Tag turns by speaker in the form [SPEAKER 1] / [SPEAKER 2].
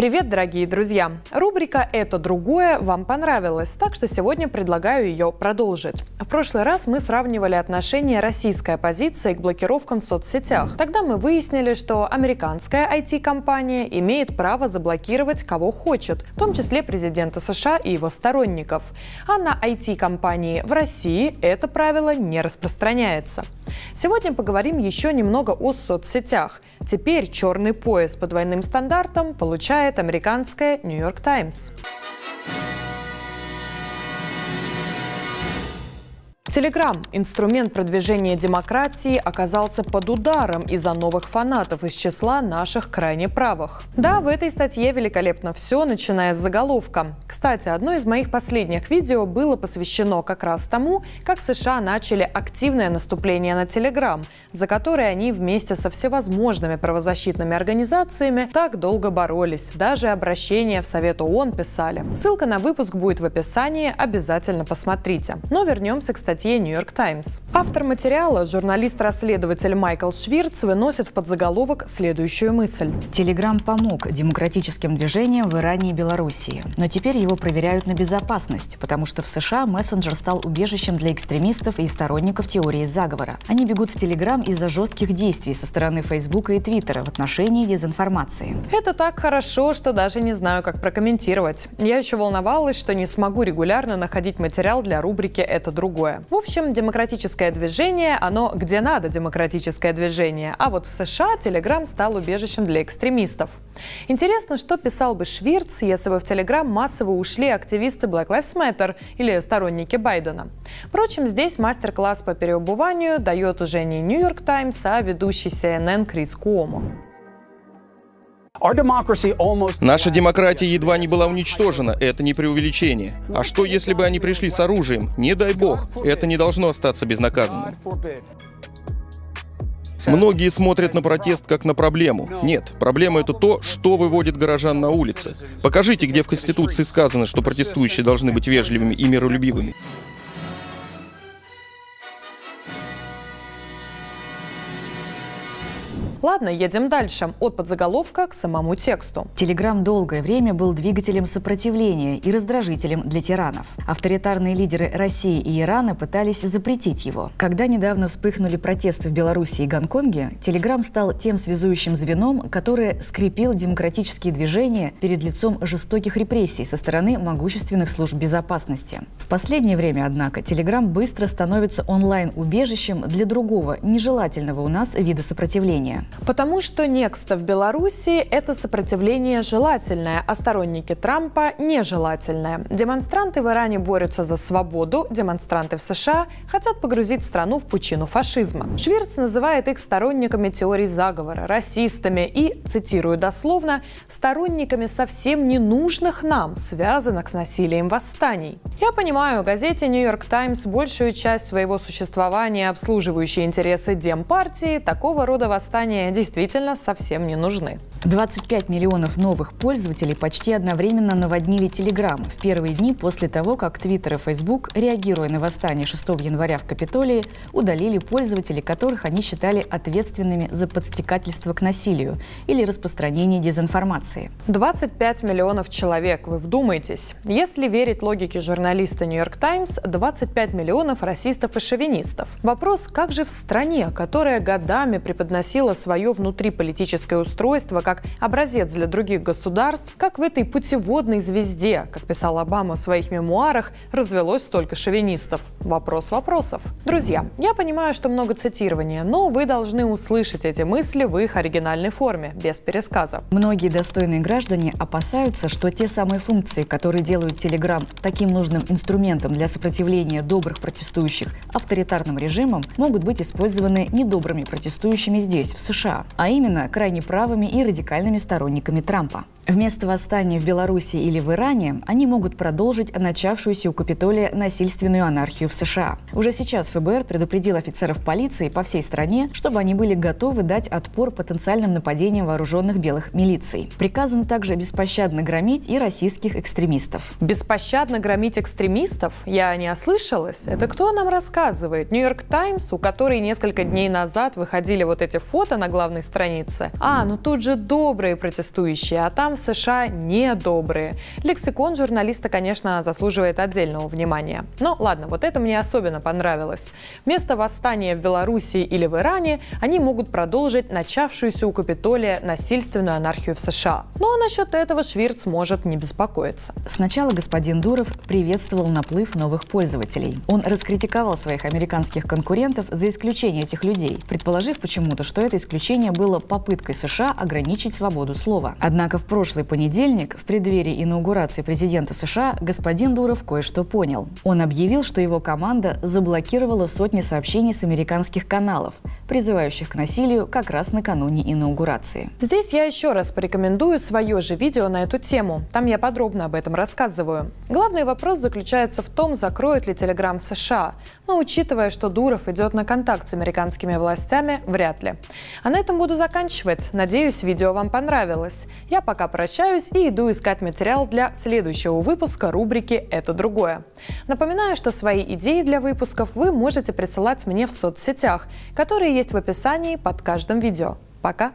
[SPEAKER 1] Привет, дорогие друзья! Рубрика «Это другое» вам понравилась, так что сегодня предлагаю ее продолжить. В прошлый раз мы сравнивали отношение российской оппозиции к блокировкам в соцсетях. Тогда мы выяснили, что американская IT-компания имеет право заблокировать кого хочет, в том числе президента США и его сторонников. А на IT-компании в России это правило не распространяется. Сегодня поговорим еще немного о соцсетях. Теперь черный пояс по двойным стандартам получает американская New York Times. Telegram, инструмент продвижения демократии, оказался под ударом из-за новых фанатов из числа наших крайне правых. Да, в этой статье великолепно все, начиная с заголовка. Кстати, одно из моих последних видео было посвящено как раз тому, как США начали активное наступление на Telegram, за которое они вместе со всевозможными правозащитными организациями так долго боролись. Даже обращения в Совет ООН писали. Ссылка на выпуск будет в описании, обязательно посмотрите. Но вернемся к статье New York Times. Автор материала, журналист-расследователь Майкл Швирц, выносит в подзаголовок следующую мысль.
[SPEAKER 2] Telegram помог демократическим движениям в Иране и Белоруссии, но теперь его проверяют на безопасность, потому что в США мессенджер стал убежищем для экстремистов и сторонников теории заговора. Они бегут в Telegram из-за жестких действий со стороны Фейсбука и Твиттера в отношении дезинформации.
[SPEAKER 1] Это так хорошо, что даже не знаю, как прокомментировать. Я еще волновалась, что не смогу регулярно находить материал для рубрики «Это другое». В общем, демократическое движение, оно где надо демократическое движение, а вот в США Telegram стал убежищем для экстремистов. Интересно, что писал бы Швирц, если бы в Telegram массово ушли активисты Black Lives Matter или сторонники Байдена. Впрочем, здесь мастер-класс по переобуванию дает уже не New York Times, а ведущий CNN Крис Куомо.
[SPEAKER 3] Наша демократия едва не была уничтожена, это не преувеличение. А что, если бы они пришли с оружием? Не дай бог, это не должно остаться безнаказанным. Многие смотрят на протест как на проблему. Нет, проблема — это то, что выводит горожан на улицы. Покажите, где в Конституции сказано, что протестующие должны быть вежливыми и миролюбивыми.
[SPEAKER 1] Ладно, едем дальше. От подзаголовка к самому тексту.
[SPEAKER 2] Telegram долгое время был двигателем сопротивления и раздражителем для тиранов. Авторитарные лидеры России и Ирана пытались запретить его. Когда недавно вспыхнули протесты в Беларуси и Гонконге, Telegram стал тем связующим звеном, которое скрепило демократические движения перед лицом жестоких репрессий со стороны могущественных служб безопасности. В последнее время, однако, Telegram быстро становится онлайн-убежищем для другого, нежелательного у нас вида сопротивления.
[SPEAKER 1] Потому что некста в Беларуси – это сопротивление желательное, а сторонники Трампа – нежелательное. Демонстранты в Иране борются за свободу, демонстранты в США хотят погрузить страну в пучину фашизма. Швирц называет их сторонниками теорий заговора, расистами и, цитирую дословно, сторонниками совсем ненужных нам, связанных с насилием восстаний. Я понимаю, газете New York Times большую часть своего существования, обслуживающей интересы Демпартии, такого рода восстания действительно совсем не нужны.
[SPEAKER 2] 25 миллионов новых пользователей почти одновременно наводнили Telegram в первые дни после того, как Twitter и Facebook, реагируя на восстание 6 января в Капитолии, удалили пользователей, которых они считали ответственными за подстрекательство к насилию или распространение дезинформации.
[SPEAKER 1] 25 миллионов человек, вы вдумайтесь. Если верить логике журналиста New York Times, 25 миллионов расистов и шовинистов. Вопрос, как же в стране, которая годами преподносила свое внутриполитическое устройство как образец для других государств, как в этой путеводной звезде, как писал Обама в своих мемуарах, развелось столько шовинистов? Вопрос вопросов. Друзья, я понимаю, что много цитирования, но вы должны услышать эти мысли в их оригинальной форме, без пересказа.
[SPEAKER 2] Многие достойные граждане опасаются, что те самые функции, которые делают Telegram таким нужным инструментом для сопротивления добрых протестующих авторитарным режимам, могут быть использованы недобрыми протестующими здесь, в США, а именно крайне правыми и радикальными сторонниками Трампа. Вместо восстания в Беларуси или в Иране они могут продолжить начавшуюся у Капитолия насильственную анархию в США. Уже сейчас ФБР предупредил офицеров полиции по всей стране, чтобы они были готовы дать отпор потенциальным нападениям вооруженных белых милиций. Приказано также беспощадно громить и российских экстремистов.
[SPEAKER 1] Беспощадно громить экстремистов? Я не ослышалась? Это кто нам рассказывает? New York Times, у которой несколько дней назад выходили вот эти фото на главной странице? Ну тут же добрые протестующие, а там в США недобрые. Лексикон журналиста, конечно, заслуживает отдельного внимания. Но ладно, вот это мне особенно понравилось. Вместо восстания в Белоруссии или в Иране они могут продолжить начавшуюся у Капитолия насильственную анархию в США. Ну а насчет этого Швирц может не беспокоиться.
[SPEAKER 2] Сначала господин Дуров приветствовал наплыв новых пользователей. Он раскритиковал своих американских конкурентов за исключение этих людей, предположив почему-то, что это исключение было попыткой США ограничить свободу слова. Однако в прошлый понедельник, в преддверии инаугурации президента США, господин Дуров кое-что понял. Он объявил, что его команда заблокировала сотни сообщений с американских каналов, призывающих к насилию как раз накануне инаугурации.
[SPEAKER 1] Здесь я еще раз порекомендую свое же видео на эту тему. Там я подробно об этом рассказываю. Главный вопрос заключается в том, закроет ли Telegram США. Но учитывая, что Дуров идет на контакт с американскими властями, вряд ли. А на этом буду заканчивать. Надеюсь, видео вам понравилось. Я пока прощаюсь и иду искать материал для следующего выпуска рубрики «Это другое». Напоминаю, что свои идеи для выпусков вы можете присылать мне в соцсетях, которые есть в описании под каждым видео. Пока!